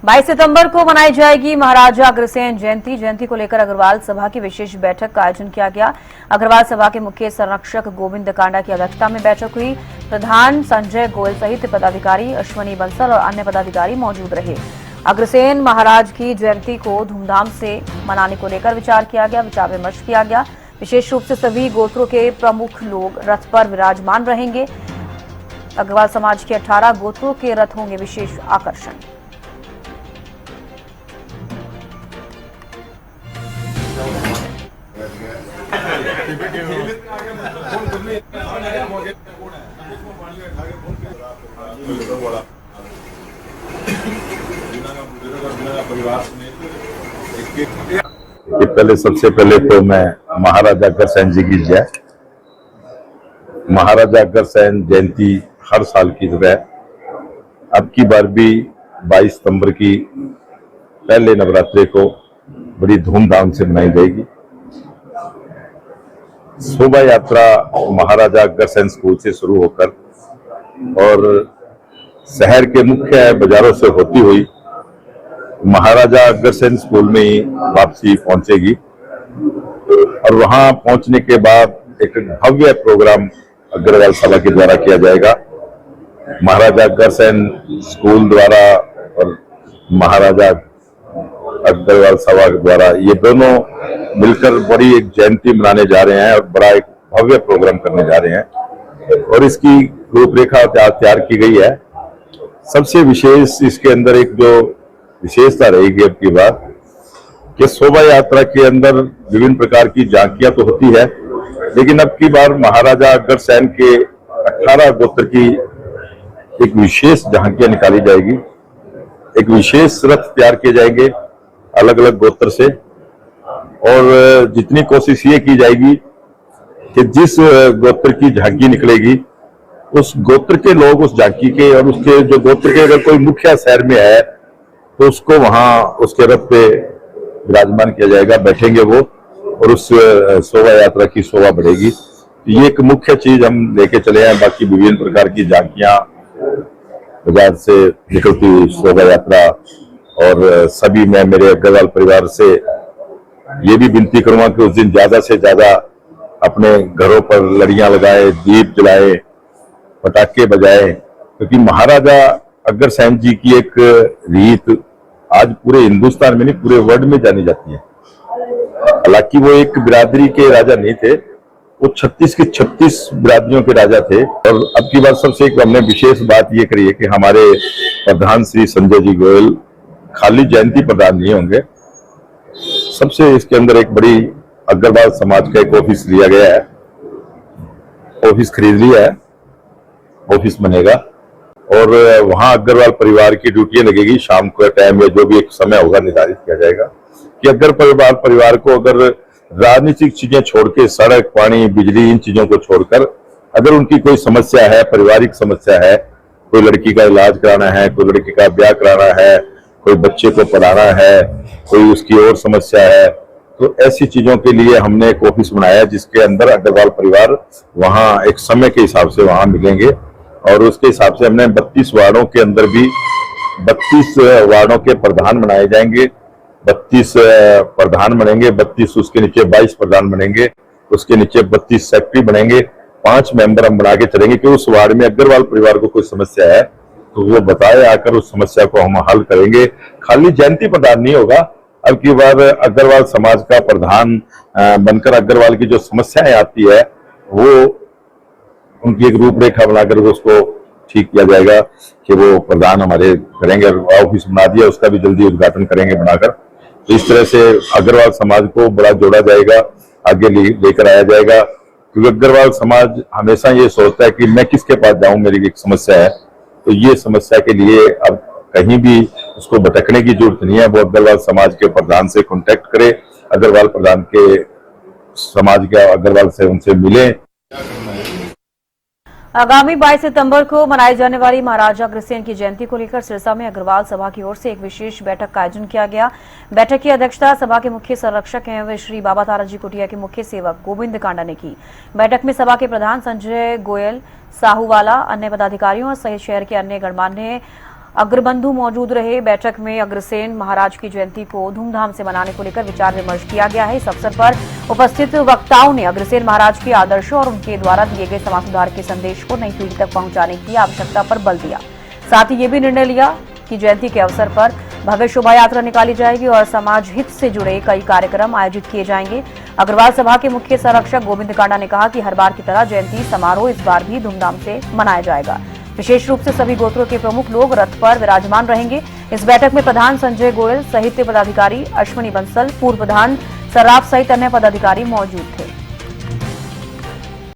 22 सितंबर को मनाई जाएगी महाराजा अग्रसेन जयंती। जयंती को लेकर अग्रवाल सभा की विशेष बैठक का आयोजन किया गया। अग्रवाल सभा के मुख्य संरक्षक गोविंद कांडा की अध्यक्षता में बैठक हुई। प्रधान संजय गोयल सहित पदाधिकारी, अश्वनी बंसल और अन्य पदाधिकारी मौजूद रहे। अग्रसेन महाराज की जयंती को धूमधाम से मनाने को लेकर विचार किया गया, विचार विमर्श किया गया। विशेष रूप से सभी गोत्रों के प्रमुख लोग रथ पर विराजमान रहेंगे। अग्रवाल समाज के 18 गोत्रों के रथ होंगे विशेष आकर्षण। सबसे पहले तो मैं महाराजा अग्रसेन जी की जय। महाराजा अग्रसेन जयंती हर साल की तरह अब की बार भी 22 सितंबर की पहले नवरात्रे को बड़ी धूमधाम से मनाई जाएगी। शोभा यात्रा महाराजा अग्रसेन स्कूल से शुरू होकर और शहर के मुख्य बाजारों से होती हुई महाराजा अग्रसेन स्कूल में ही वापसी पहुंचेगी और वहां पहुंचने के बाद एक भव्य प्रोग्राम अग्रवाल सभा के द्वारा किया जाएगा। महाराजा अग्रसेन स्कूल द्वारा और महाराजा अग्रवाल सभा द्वारा ये दोनों मिलकर बड़ी एक जयंती मनाने जा रहे हैं और बड़ा एक भव्य प्रोग्राम करने जा रहे हैं और इसकी रूपरेखा तैयार की गई है। सबसे विशेष इसके अंदर एक जो विशेषता रहेगी अब की बात कि शोभा यात्रा के अंदर विभिन्न प्रकार की झांकियां तो होती है, लेकिन अब की बार महाराजा अग्रसेन के 18 गोत्र की एक विशेष झांकियां निकाली जाएगी। एक विशेष रथ तैयार किए जाएंगे अलग अलग गोत्र से और जितनी कोशिश ये की जाएगी कि जिस गोत्र की झांकी निकलेगी उस गोत्र के लोग उस झांकी के और उसके जो गोत्र के अगर कोई मुखिया शहर में है तो उसको वहां उसके रथ पे विराजमान किया जाएगा, बैठेंगे वो और उस शोभा यात्रा की शोभा बढ़ेगी। ये एक मुख्य चीज हम लेके चले हैं। बाकी विभिन्न प्रकार की झांकियां, बाजार से निकलती हुई शोभा यात्रा और सभी मैं मेरे अग्रवाल परिवार से ये भी विनती करूंगा कि उस दिन ज्यादा से ज्यादा अपने घरों पर लड़ियां लगाए, दीप जलाए, पटाखे बजाए, क्योंकि महाराजा अग्रसेन जी की एक रीत आज पूरे हिंदुस्तान में नहीं पूरे वर्ल्ड में जानी जाती है। हालांकि वो एक बिरादरी के राजा नहीं थे, वो 36 के 36 बिरादरियों के राजा थे। और अब की बार सबसे एक हमने विशेष बात ये करी है कि हमारे प्रधान श्री संजय जी गोयल खाली जयंती प्रधान नहीं होंगे। सबसे इसके अंदर एक बड़ी अग्रवाल समाज का एक ऑफिस लिया गया है, ऑफिस खरीद लिया है, ऑफिस बनेगा और वहां अग्रवाल परिवार की ड्यूटियां लगेगी। शाम का टाइम या जो भी एक समय होगा निर्धारित किया जाएगा कि अग्रवाल परिवार को अगर राजनीतिक चीजें छोड़ के सड़क, पानी, बिजली इन चीजों को छोड़कर अगर उनकी कोई समस्या है, पारिवारिक समस्या है, कोई लड़की का इलाज कराना है, कोई लड़की का ब्याह कराना है, कोई बच्चे को पढ़ाना है, कोई उसकी और समस्या है, तो ऐसी चीजों के लिए हमने एक ऑफिस बनाया है जिसके अंदर अग्रवाल परिवार वहां एक समय के हिसाब से वहां मिलेंगे और उसके हिसाब से हमने 32 वार्डों के अंदर भी 32 वार्डों के प्रधान बनाए जाएंगे। 32 प्रधान बनेंगे, 32 उसके नीचे 22 प्रधान बनेंगे, उसके नीचे 32 सेक्रेटरी बनेंगे। 5 मेंबर हम बना के चलेंगे कि उस वार्ड में अग्रवाल परिवार को कोई समस्या है तो वो बताए आकर उस समस्या को हम हल करेंगे। खाली जयंती प्रधान नहीं होगा, अब की बार अग्रवाल समाज का प्रधान बनकर अग्रवाल की जो समस्याएं आती है वो उनकी एक रूपरेखा बनाकर उसको ठीक किया जाएगा कि वो प्रधान हमारे करेंगे। ऑफिस बना दिया, उसका भी जल्दी उद्घाटन करेंगे बनाकर। तो इस तरह से अग्रवाल समाज को बड़ा जोड़ा जाएगा, आगे लेकर आया जाएगा, क्योंकि अग्रवाल समाज हमेशा ये सोचता है कि मैं किसके पास जाऊं, मेरी एक समस्या है। तो ये समस्या के लिए अब कहीं भी उसको भटकने की जरूरत नहीं है। वो अग्रवाल समाज के प्रधान से कांटेक्ट करे, अग्रवाल प्रधान के समाज के अग्रवाल से उनसे मिले। आगामी 22 सितंबर को मनाई जाने वाली महाराजा अग्रसेन की जयंती को लेकर सिरसा में अग्रवाल सभा की ओर से एक विशेष बैठक का आयोजन किया गया। बैठक की अध्यक्षता सभा के मुख्य संरक्षक एवं श्री बाबा ताराजी कुटिया के मुख्य सेवक गोविंद कांडा ने की। बैठक में सभा के प्रधान संजय गोयल, साहूवाला, अन्य पदाधिकारियों सहित शहर के अन्य गणमान्य अग्रबंधु मौजूद रहे। बैठक में अग्रसेन महाराज की जयंती को धूमधाम से मनाने को लेकर विचार विमर्श किया गया है। इस अवसर पर उपस्थित वक्ताओं ने अग्रसेन महाराज के आदर्शों और उनके द्वारा दिए गए समाज सुधार के संदेश को नई पीढ़ी तक पहुंचाने की आवश्यकता पर बल दिया। साथ ही ये भी निर्णय लिया कि जयंती के अवसर पर भव्य शोभा यात्रा निकाली जाएगी और समाज हित से जुड़े कई कार्यक्रम आयोजित किए जाएंगे। अग्रवाल सभा के मुख्य संरक्षक गोविंद कांडा ने कहा कि हर बार की तरह जयंती समारोह इस बार भी धूमधाम से मनाया जाएगा। विशेष रूप से सभी गोत्रों के प्रमुख लोग रथ पर विराजमान रहेंगे। इस बैठक में प्रधान संजय गोयल, साहित्य पदाधिकारी अश्विनी बंसल, पूर्व प्रधान सर्राफ सहित अन्य पदाधिकारी मौजूद थे।